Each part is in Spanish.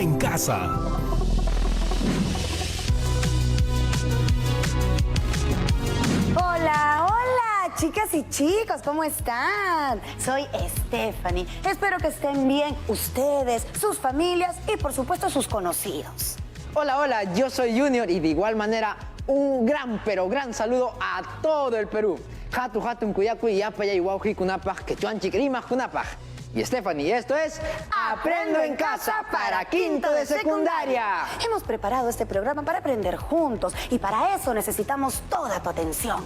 en Casa. Hola, hola, chicas y chicos, ¿cómo están? Soy Stephanie. Espero que estén bien ustedes, sus familias y por supuesto sus conocidos. Hola, hola, yo soy Junior y de igual manera un gran saludo a todo el Perú. Hatu hatun kuyaku y yapaya iguauji kunapaj que chuanchi krimas kunapaj. Y Stephanie, esto es Aprendo en Casa para quinto de secundaria. Hemos preparado este programa para aprender juntos y para eso necesitamos toda tu atención.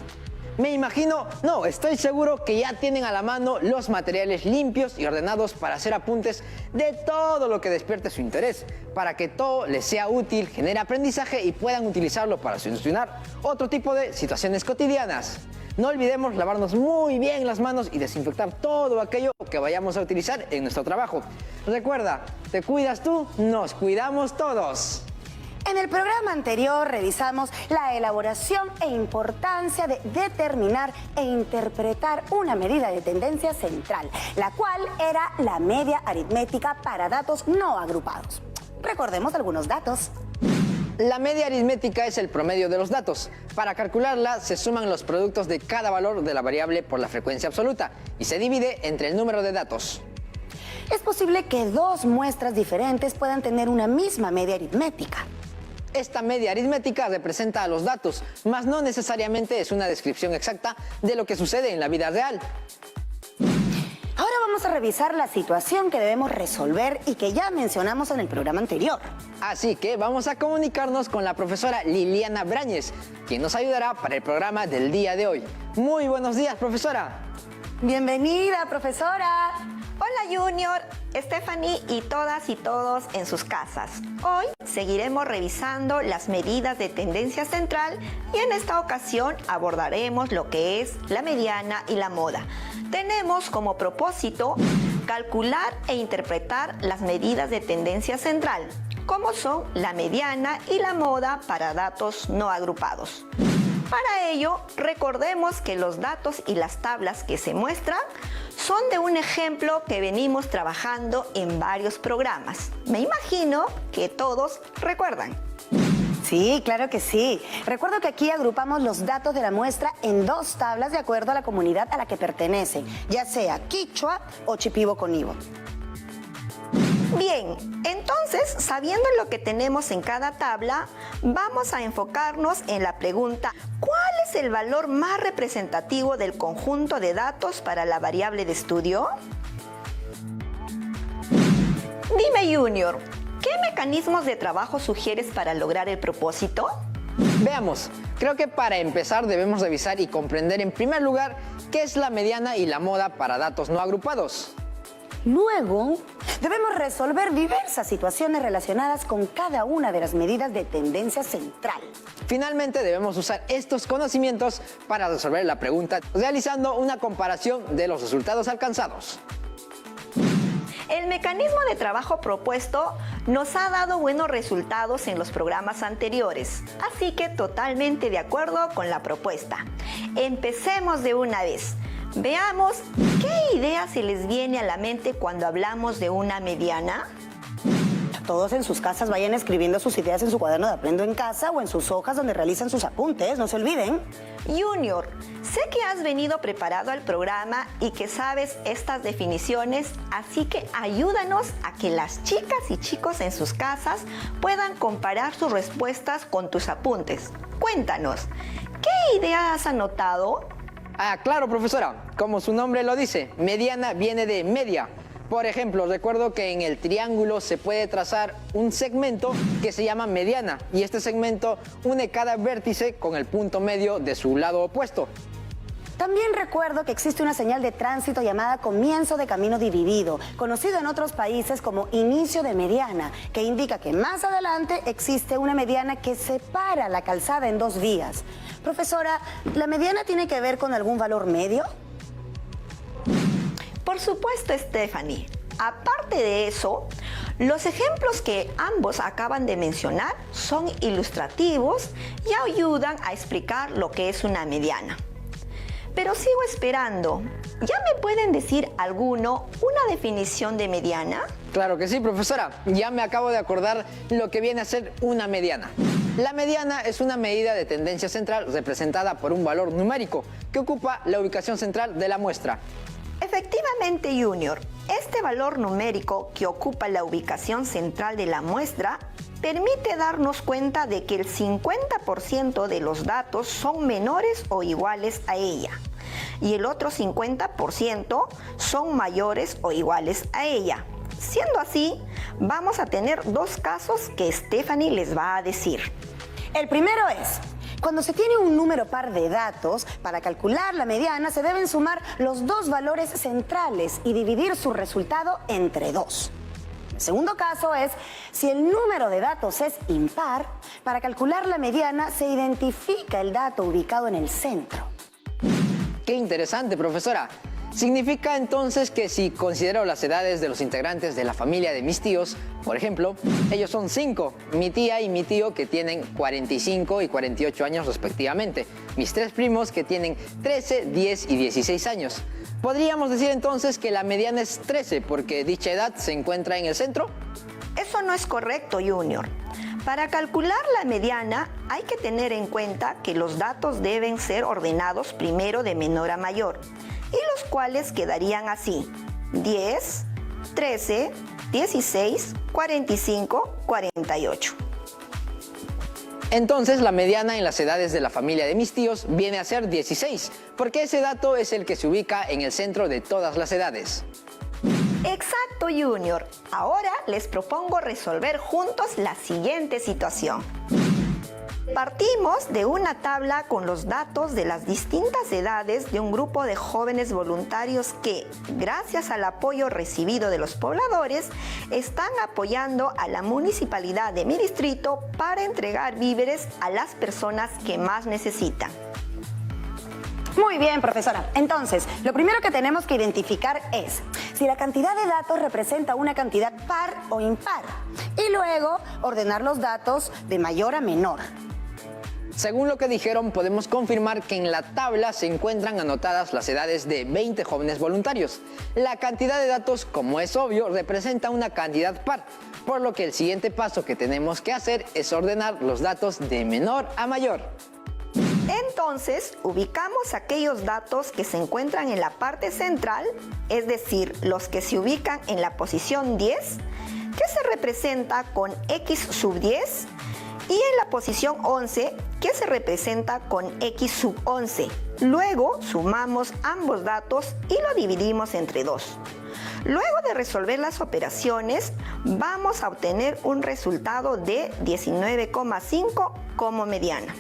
Me imagino, no, estoy seguro que ya tienen a la mano los materiales limpios y ordenados para hacer apuntes de todo lo que despierte su interés, para que todo les sea útil, genere aprendizaje y puedan utilizarlo para solucionar otro tipo de situaciones cotidianas. No olvidemos lavarnos muy bien las manos y desinfectar todo aquello que vayamos a utilizar en nuestro trabajo. Recuerda, te cuidas tú, nos cuidamos todos. En el programa anterior revisamos la elaboración e importancia de determinar e interpretar una medida de tendencia central, la cual era la media aritmética para datos no agrupados. Recordemos algunos datos. La media aritmética es el promedio de los datos. Para calcularla se suman los productos de cada valor de la variable por la frecuencia absoluta y se divide entre el número de datos. Es posible que dos muestras diferentes puedan tener una misma media aritmética. Esta media aritmética representa a los datos, mas no necesariamente es una descripción exacta de lo que sucede en la vida real. Ahora vamos a revisar la situación que debemos resolver y que ya mencionamos en el programa anterior. Así que vamos a comunicarnos con la profesora Liliana Brañez, quien nos ayudará para el programa del día de hoy. Muy buenos días, profesora. Bienvenida, profesora. Hola Junior, Stephanie y todas y todos en sus casas. Hoy seguiremos revisando las medidas de tendencia central y en esta ocasión abordaremos lo que es la mediana y la moda. Tenemos como propósito calcular e interpretar las medidas de tendencia central, como son la mediana y la moda para datos no agrupados. Para ello, recordemos que los datos y las tablas que se muestran son de un ejemplo que venimos trabajando en varios programas. Me imagino que todos recuerdan. Sí, claro que sí. Recuerdo que aquí agrupamos los datos de la muestra en dos tablas de acuerdo a la comunidad a la que pertenecen, ya sea quichua o chipibo-conibo. Bien, entonces, sabiendo lo que tenemos en cada tabla, vamos a enfocarnos en la pregunta: ¿cuál es el valor más representativo del conjunto de datos para la variable de estudio? Dime, Junior, ¿qué mecanismos de trabajo sugieres para lograr el propósito? Veamos, creo que para empezar debemos revisar y comprender en primer lugar qué es la mediana y la moda para datos no agrupados. Luego, debemos resolver diversas situaciones relacionadas con cada una de las medidas de tendencia central. Finalmente, debemos usar estos conocimientos para resolver la pregunta, realizando una comparación de los resultados alcanzados. El mecanismo de trabajo propuesto nos ha dado buenos resultados en los programas anteriores, así que totalmente de acuerdo con la propuesta. Empecemos de una vez. Veamos qué idea se les viene a la mente cuando hablamos de una mediana. Todos en sus casas vayan escribiendo sus ideas en su cuaderno de Aprendo en Casa o en sus hojas donde realizan sus apuntes, no se olviden. Junior, sé que has venido preparado al programa y que sabes estas definiciones, así que ayúdanos a que las chicas y chicos en sus casas puedan comparar sus respuestas con tus apuntes. Cuéntanos, ¿qué idea has anotado? Claro, profesora, como su nombre lo dice, mediana viene de media. Por ejemplo, recuerdo que en el triángulo se puede trazar un segmento que se llama mediana y este segmento une cada vértice con el punto medio de su lado opuesto. También recuerdo que existe una señal de tránsito llamada comienzo de camino dividido, conocido en otros países como inicio de mediana, que indica que más adelante existe una mediana que separa la calzada en dos vías. Profesora, ¿la mediana tiene que ver con algún valor medio? Por supuesto, Stephanie. Aparte de eso, los ejemplos que ambos acaban de mencionar son ilustrativos y ayudan a explicar lo que es una mediana. Pero sigo esperando. ¿Ya me pueden decir alguno una definición de mediana? Claro que sí, profesora. Ya me acabo de acordar lo que viene a ser una mediana. La mediana es una medida de tendencia central representada por un valor numérico que ocupa la ubicación central de la muestra. Efectivamente, Junior, este valor numérico que ocupa la ubicación central de la muestra permite darnos cuenta de que el 50% de los datos son menores o iguales a ella y el otro 50% son mayores o iguales a ella. Siendo así, vamos a tener dos casos que Stephanie les va a decir. El primero es, cuando se tiene un número par de datos, para calcular la mediana se deben sumar los dos valores centrales y dividir su resultado entre 2. El segundo caso es, si el número de datos es impar, para calcular la mediana se identifica el dato ubicado en el centro. ¡Qué interesante, profesora! Significa entonces que si considero las edades de los integrantes de la familia de mis tíos, por ejemplo, ellos son 5, mi tía y mi tío que tienen 45 y 48 años respectivamente, mis 3 primos que tienen 13, 10 y 16 años. ¿Podríamos decir entonces que la mediana es 13 porque dicha edad se encuentra en el centro? Eso no es correcto, Junior. Para calcular la mediana hay que tener en cuenta que los datos deben ser ordenados primero de menor a mayor, y los cuales quedarían así: 10, 13, 16, 45, 48. Entonces la mediana en las edades de la familia de mis tíos viene a ser 16, porque ese dato es el que se ubica en el centro de todas las edades. Exacto, Junior. Ahora les propongo resolver juntos la siguiente situación. Partimos de una tabla con los datos de las distintas edades de un grupo de jóvenes voluntarios que, gracias al apoyo recibido de los pobladores, están apoyando a la municipalidad de mi distrito para entregar víveres a las personas que más necesitan. Muy bien, profesora. Entonces, lo primero que tenemos que identificar es si la cantidad de datos representa una cantidad par o impar y luego ordenar los datos de mayor a menor. Según lo que dijeron, podemos confirmar que en la tabla se encuentran anotadas las edades de 20 jóvenes voluntarios. La cantidad de datos, como es obvio, representa una cantidad par, por lo que el siguiente paso que tenemos que hacer es ordenar los datos de menor a mayor. Entonces, ubicamos aquellos datos que se encuentran en la parte central, es decir, los que se ubican en la posición 10, que se representa con X sub 10, y en la posición 11, que se representa con X sub 11. Luego sumamos ambos datos y lo dividimos entre 2. Luego de resolver las operaciones, vamos a obtener un resultado de 19,5 como mediana.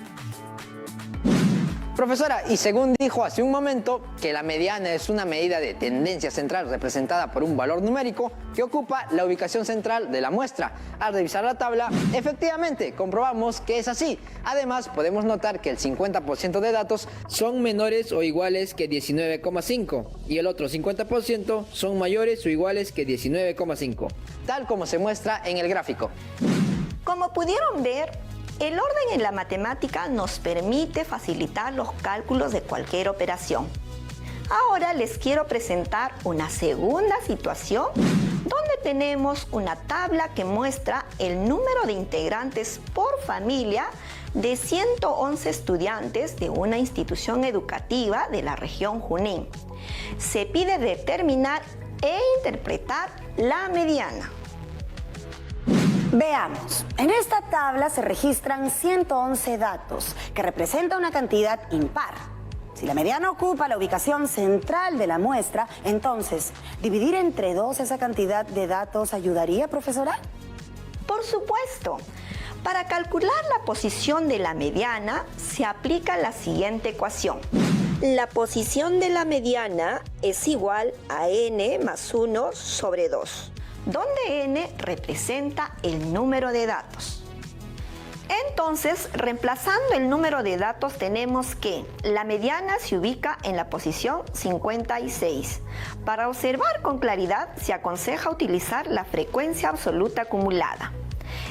Profesora, y según dijo hace un momento, que la mediana es una medida de tendencia central representada por un valor numérico que ocupa la ubicación central de la muestra. Al revisar la tabla, efectivamente, comprobamos que es así. Además, podemos notar que el 50% de datos son menores o iguales que 19,5 y el otro 50% son mayores o iguales que 19,5, tal como se muestra en el gráfico. Como pudieron ver, el orden en la matemática nos permite facilitar los cálculos de cualquier operación. Ahora les quiero presentar una segunda situación donde tenemos una tabla que muestra el número de integrantes por familia de 111 estudiantes de una institución educativa de la región Junín. Se pide determinar e interpretar la mediana. Veamos, en esta tabla se registran 111 datos, que representa una cantidad impar. Si la mediana ocupa la ubicación central de la muestra, entonces, ¿dividir entre 2 esa cantidad de datos ayudaría, profesora? Por supuesto. Para calcular la posición de la mediana, se aplica la siguiente ecuación. La posición de la mediana es igual a n más 1 sobre 2. donde n representa el número de datos. Entonces, reemplazando el número de datos, tenemos que la mediana se ubica en la posición 56. Para observar con claridad, se aconseja utilizar la frecuencia absoluta acumulada.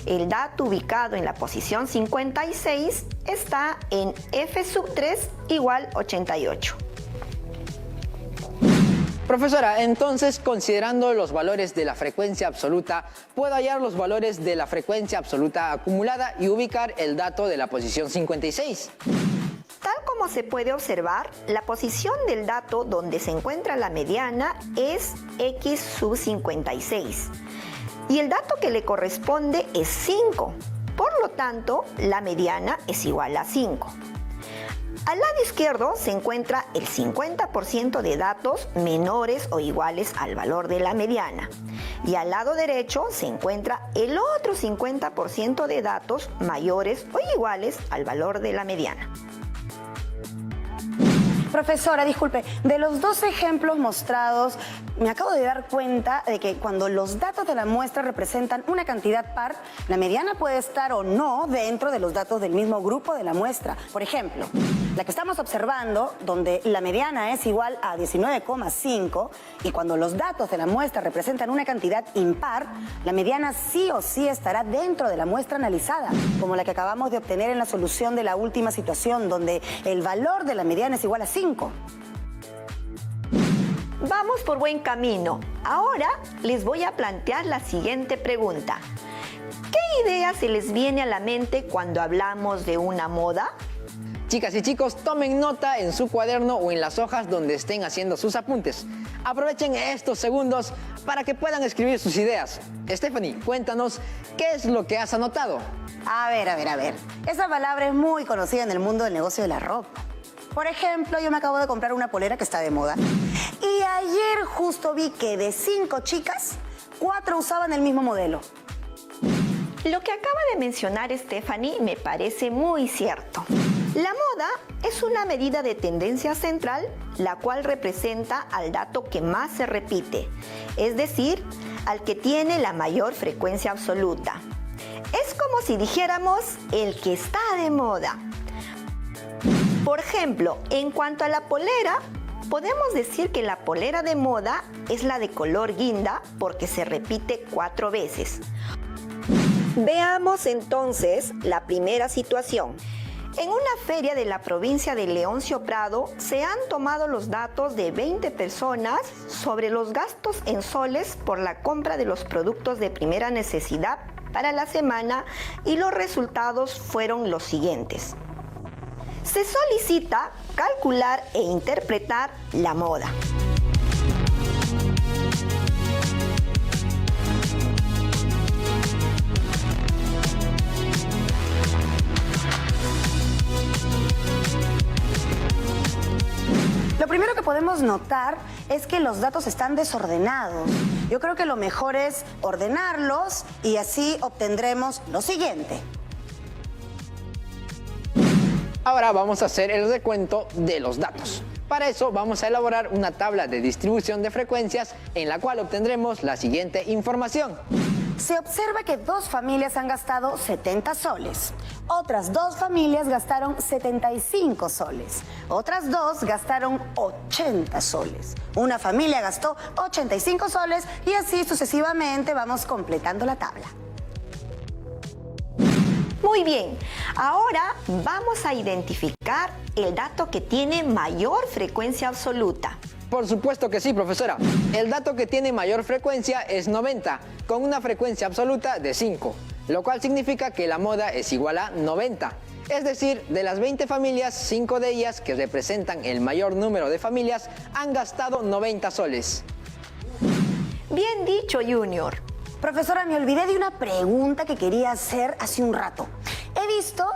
El dato ubicado en la posición 56 está en f sub 3 igual 88. Profesora, entonces, considerando los valores de la frecuencia absoluta, puedo hallar los valores de la frecuencia absoluta acumulada y ubicar el dato de la posición 56. Tal como se puede observar, la posición del dato donde se encuentra la mediana es x sub 56 y el dato que le corresponde es 5. Por lo tanto, la mediana es igual a 5. Al lado izquierdo se encuentra el 50% de datos menores o iguales al valor de la mediana. Y al lado derecho se encuentra el otro 50% de datos mayores o iguales al valor de la mediana. Profesora, disculpe, de los dos ejemplos mostrados, me acabo de dar cuenta de que cuando los datos de la muestra representan una cantidad par, la mediana puede estar o no dentro de los datos del mismo grupo de la muestra. Por ejemplo, la que estamos observando, donde la mediana es igual a 19,5, y cuando los datos de la muestra representan una cantidad impar, la mediana sí o sí estará dentro de la muestra analizada, como la que acabamos de obtener en la solución de la última situación, donde el valor de la mediana es igual a 5. Vamos por buen camino. Ahora les voy a plantear la siguiente pregunta. ¿Qué idea se les viene a la mente cuando hablamos de una moda? Chicas y chicos, tomen nota en su cuaderno o en las hojas donde estén haciendo sus apuntes. Aprovechen estos segundos para que puedan escribir sus ideas. Stephanie, cuéntanos, ¿qué es lo que has anotado? A ver. Esa palabra es muy conocida en el mundo del negocio de la ropa. Por ejemplo, yo me acabo de comprar una polera que está de moda. Y ayer justo vi que de 5 chicas, 4 usaban el mismo modelo. Lo que acaba de mencionar Stephanie me parece muy cierto. La moda es una medida de tendencia central, la cual representa al dato que más se repite, es decir, al que tiene la mayor frecuencia absoluta. Es como si dijéramos el que está de moda. Por ejemplo, en cuanto a la polera, podemos decir que la polera de moda es la de color guinda porque se repite 4 veces. Veamos entonces la primera situación. En una feria de la provincia de Leoncio Prado se han tomado los datos de 20 personas sobre los gastos en soles por la compra de los productos de primera necesidad para la semana y los resultados fueron los siguientes. Se solicita calcular e interpretar la moda. Lo primero que podemos notar es que los datos están desordenados. Yo creo que lo mejor es ordenarlos y así obtendremos lo siguiente. Ahora vamos a hacer el recuento de los datos. Para eso vamos a elaborar una tabla de distribución de frecuencias en la cual obtendremos la siguiente información. Se observa que 2 familias han gastado 70 soles. Otras 2 familias gastaron 75 soles. Otras 2 gastaron 80 soles. Una familia gastó 85 soles y así sucesivamente vamos completando la tabla. Muy bien, ahora vamos a identificar el dato que tiene mayor frecuencia absoluta. Por supuesto que sí, profesora. El dato que tiene mayor frecuencia es 90, con una frecuencia absoluta de 5, lo cual significa que la moda es igual a 90. Es decir, de las 20 familias, 5 de ellas, que representan el mayor número de familias, han gastado 90 soles. Bien dicho, Junior. Profesora, me olvidé de una pregunta que quería hacer hace un rato. He visto,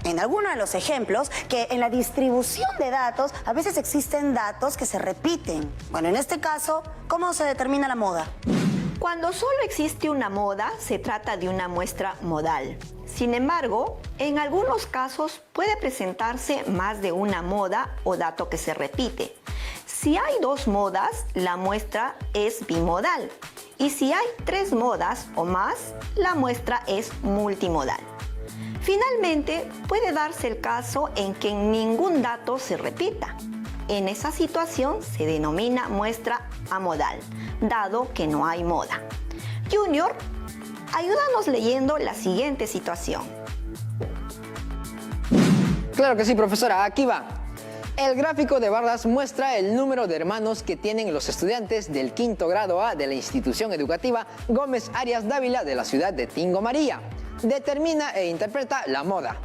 en alguno de los ejemplos, que en la distribución de datos a veces existen datos que se repiten. Bueno, en este caso, ¿cómo se determina la moda? Cuando solo existe una moda, se trata de una muestra modal. Sin embargo, en algunos casos puede presentarse más de una moda o dato que se repite. Si hay 2 modas, la muestra es bimodal. Y si hay 3 modas o más, la muestra es multimodal. Finalmente, puede darse el caso en que ningún dato se repita. En esa situación se denomina muestra amodal, dado que no hay moda. Junior, ayúdanos leyendo la siguiente situación. Claro que sí, profesora, aquí va. El gráfico de barras muestra el número de hermanos que tienen los estudiantes del quinto grado A de la institución educativa Gómez Arias Dávila de la ciudad de Tingo María. Determina e interpreta la moda.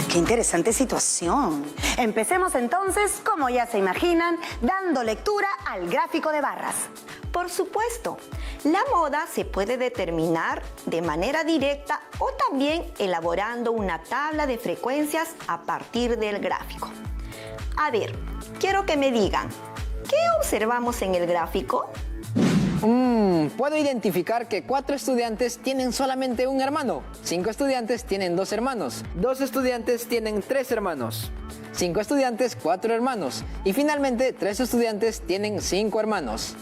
¡Qué interesante situación! Empecemos entonces, como ya se imaginan, dando lectura al gráfico de barras. Por supuesto, la moda se puede determinar de manera directa o también elaborando una tabla de frecuencias a partir del gráfico. A ver, quiero que me digan, ¿qué observamos en el gráfico? Puedo identificar que 4 estudiantes tienen solamente un hermano, 5 estudiantes tienen 2 hermanos, 2 estudiantes tienen 3 hermanos, 5 estudiantes 4 hermanos y finalmente 3 estudiantes tienen 5 hermanos.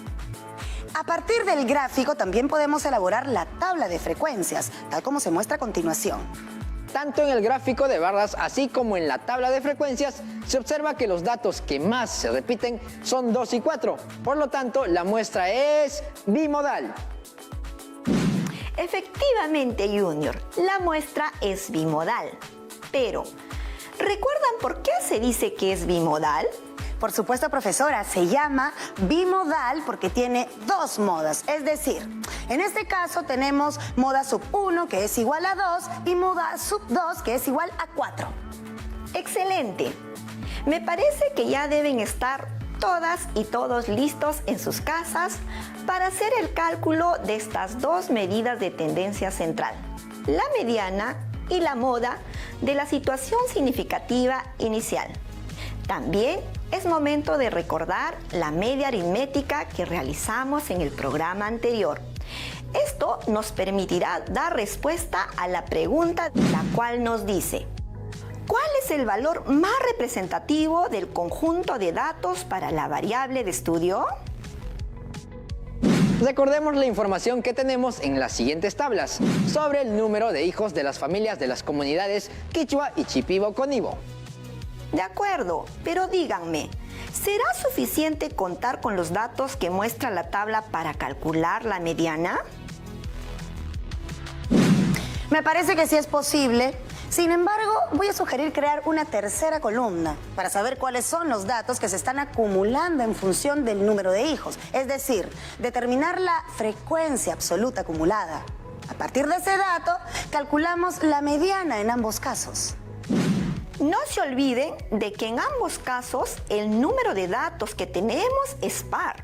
A partir del gráfico también podemos elaborar la tabla de frecuencias, tal como se muestra a continuación. Tanto en el gráfico de barras así como en la tabla de frecuencias se observa que los datos que más se repiten son 2 y 4. Por lo tanto, la muestra es bimodal. Efectivamente, Junior, la muestra es bimodal. Pero, ¿recuerdan por qué se dice que es bimodal? Por supuesto, profesora, se llama bimodal porque tiene 2 modas. Es decir, en este caso tenemos moda sub 1 que es igual a 2 y moda sub 2 que es igual a 4. ¡Excelente! Me parece que ya deben estar todas y todos listos en sus casas para hacer el cálculo de estas 2 medidas de tendencia central, la mediana y la moda de la situación significativa inicial. También es momento de recordar la media aritmética que realizamos en el programa anterior. Esto nos permitirá dar respuesta a la pregunta, la cual nos dice: ¿cuál es el valor más representativo del conjunto de datos para la variable de estudio? Recordemos la información que tenemos en las siguientes tablas sobre el número de hijos de las familias de las comunidades Quichua y Shipibo-Conibo. De acuerdo, pero díganme, ¿será suficiente contar con los datos que muestra la tabla para calcular la mediana? Me parece que sí es posible. Sin embargo, voy a sugerir crear una tercera columna para saber cuáles son los datos que se están acumulando en función del número de hijos. Es decir, determinar la frecuencia absoluta acumulada. A partir de ese dato, calculamos la mediana en ambos casos. No se olviden de que en ambos casos el número de datos que tenemos es par.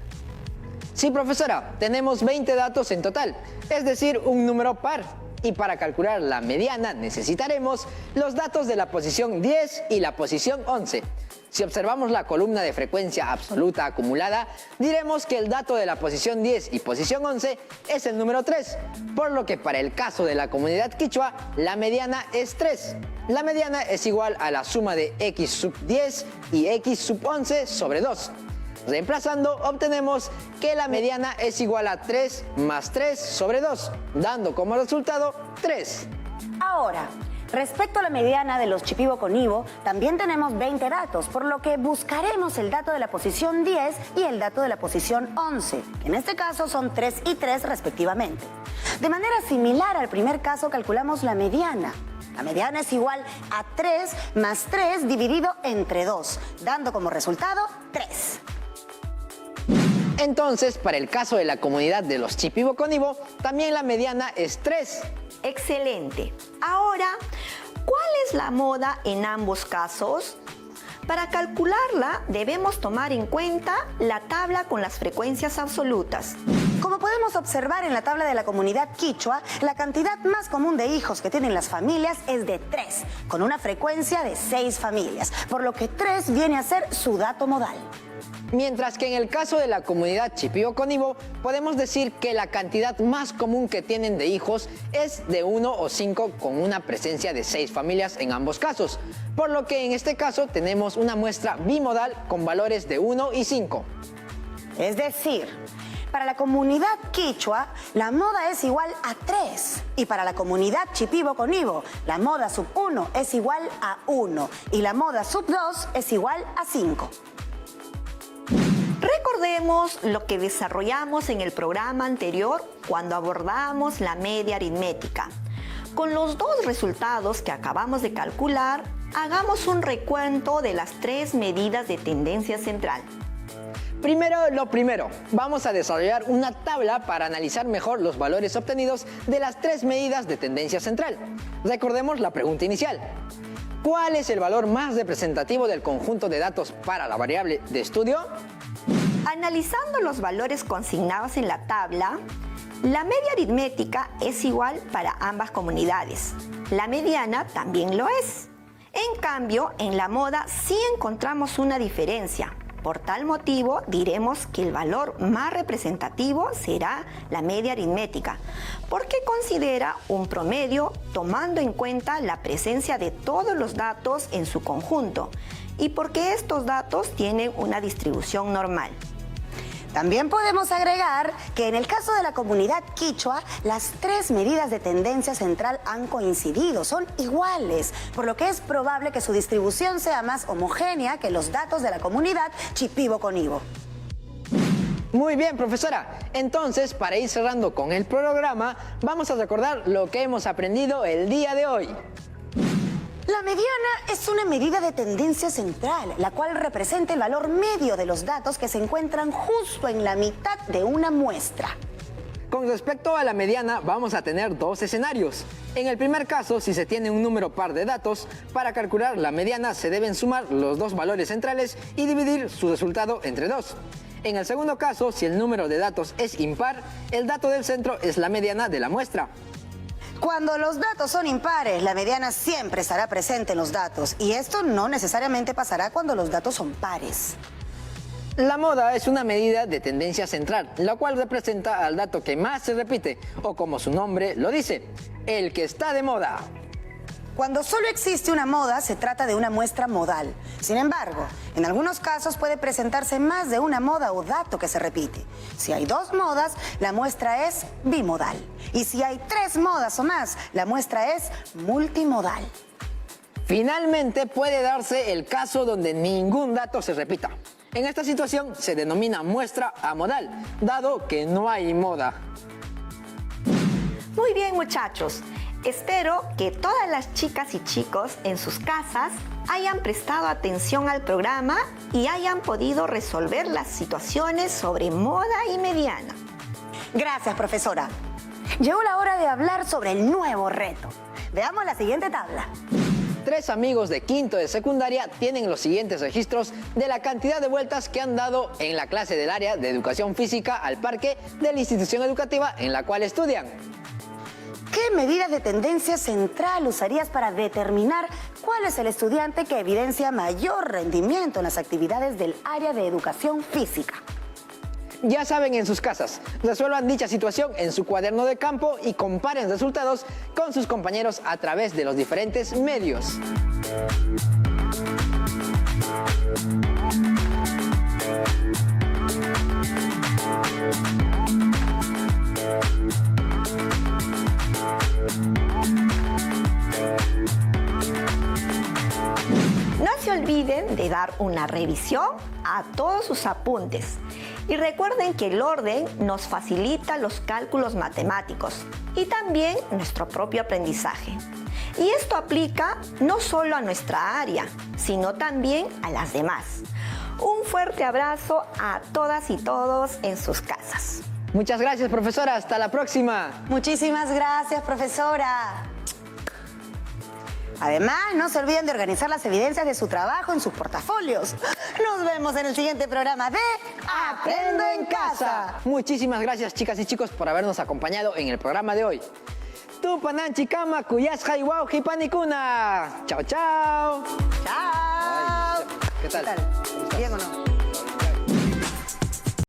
Sí, profesora, tenemos 20 datos en total, es decir, un número par. Y para calcular la mediana necesitaremos los datos de la posición 10 y la posición 11. Si observamos la columna de frecuencia absoluta acumulada, diremos que el dato de la posición 10 y posición 11 es el número 3, por lo que para el caso de la comunidad quichua, la mediana es 3. La mediana es igual a la suma de x sub 10 y x sub 11 sobre 2. Reemplazando, obtenemos que la mediana es igual a 3 más 3 sobre 2, dando como resultado 3. Ahora, respecto a la mediana de los Shipibo-Conibo, también tenemos 20 datos, por lo que buscaremos el dato de la posición 10 y el dato de la posición 11, que en este caso son 3 y 3 respectivamente. De manera similar al primer caso, calculamos la mediana. La mediana es igual a 3 más 3 dividido entre 2, dando como resultado 3. Entonces, para el caso de la comunidad de los Shipibo-Conibo, también la mediana es 3. Excelente. Ahora, ¿cuál es la moda en ambos casos? Para calcularla, debemos tomar en cuenta la tabla con las frecuencias absolutas. Como podemos observar en la tabla de la comunidad quichua, la cantidad más común de hijos que tienen las familias es de 3, con una frecuencia de 6 familias, por lo que 3 viene a ser su dato modal. Mientras que en el caso de la comunidad Shipibo-Conibo, podemos decir que la cantidad más común que tienen de hijos es de 1 o 5 con una presencia de 6 familias en ambos casos, por lo que en este caso tenemos una muestra bimodal con valores de 1 y 5. Es decir, para la comunidad quichua, la moda es igual a 3. Y para la comunidad Shipibo-Conibo, la moda sub 1 es igual a 1. Y la moda sub 2 es igual a 5. Recordemos lo que desarrollamos en el programa anterior cuando abordamos la media aritmética. Con los dos resultados que acabamos de calcular, hagamos un recuento de las 3 medidas de tendencia central. Primero lo primero, vamos a desarrollar una tabla para analizar mejor los valores obtenidos de las 3 medidas de tendencia central. Recordemos la pregunta inicial. ¿Cuál es el valor más representativo del conjunto de datos para la variable de estudio? Analizando los valores consignados en la tabla, la media aritmética es igual para ambas comunidades. La mediana también lo es. En cambio, en la moda sí encontramos una diferencia. Por tal motivo, diremos que el valor más representativo será la media aritmética, porque considera un promedio tomando en cuenta la presencia de todos los datos en su conjunto y porque estos datos tienen una distribución normal. También podemos agregar que en el caso de la comunidad quichua, las 3 medidas de tendencia central han coincidido, son iguales, por lo que es probable que su distribución sea más homogénea que los datos de la comunidad Shipibo-Conibo. Muy bien, profesora. Entonces, para ir cerrando con el programa, vamos a recordar lo que hemos aprendido el día de hoy. La mediana es una medida de tendencia central, la cual representa el valor medio de los datos que se encuentran justo en la mitad de una muestra. Con respecto a la mediana, vamos a tener 2 escenarios. En el primer caso, si se tiene un número par de datos, para calcular la mediana se deben sumar los 2 valores centrales y dividir su resultado entre 2. En el segundo caso, si el número de datos es impar, el dato del centro es la mediana de la muestra. Cuando los datos son impares, la mediana siempre estará presente en los datos, y esto no necesariamente pasará cuando los datos son pares. La moda es una medida de tendencia central, la cual representa al dato que más se repite, o como su nombre lo dice, el que está de moda. Cuando solo existe una moda, se trata de una muestra modal. Sin embargo, en algunos casos puede presentarse más de una moda o dato que se repite. Si hay 2 modas, la muestra es bimodal. Y si hay 3 modas o más, la muestra es multimodal. Finalmente, puede darse el caso donde ningún dato se repita. En esta situación se denomina muestra amodal, dado que no hay moda. Muy bien, muchachos. Espero que todas las chicas y chicos en sus casas hayan prestado atención al programa y hayan podido resolver las situaciones sobre moda y mediana. Gracias, profesora. Llegó la hora de hablar sobre el nuevo reto. Veamos la siguiente tabla. 3 amigos de quinto de secundaria tienen los siguientes registros de la cantidad de vueltas que han dado en la clase del área de educación física al parque de la institución educativa en la cual estudian. ¿Qué medidas de tendencia central usarías para determinar cuál es el estudiante que evidencia mayor rendimiento en las actividades del área de educación física? Ya saben, en sus casas, resuelvan dicha situación en su cuaderno de campo y comparen resultados con sus compañeros a través de los diferentes medios. No se olviden de dar una revisión a todos sus apuntes. Y recuerden que el orden nos facilita los cálculos matemáticos y también nuestro propio aprendizaje. Y esto aplica no solo a nuestra área, sino también a las demás. Un fuerte abrazo a todas y todos en sus casas. Muchas gracias, profesora. Hasta la próxima. Muchísimas gracias, profesora. Además, no se olviden de organizar las evidencias de su trabajo en sus portafolios. Nos vemos en el siguiente programa de Aprendo en Casa. Muchísimas gracias, chicas y chicos, por habernos acompañado en el programa de hoy. Tupanan chikama kuyas jaiwao hipanikuna. Chao, chao. Chao. ¿Qué tal? ¿Bien o no?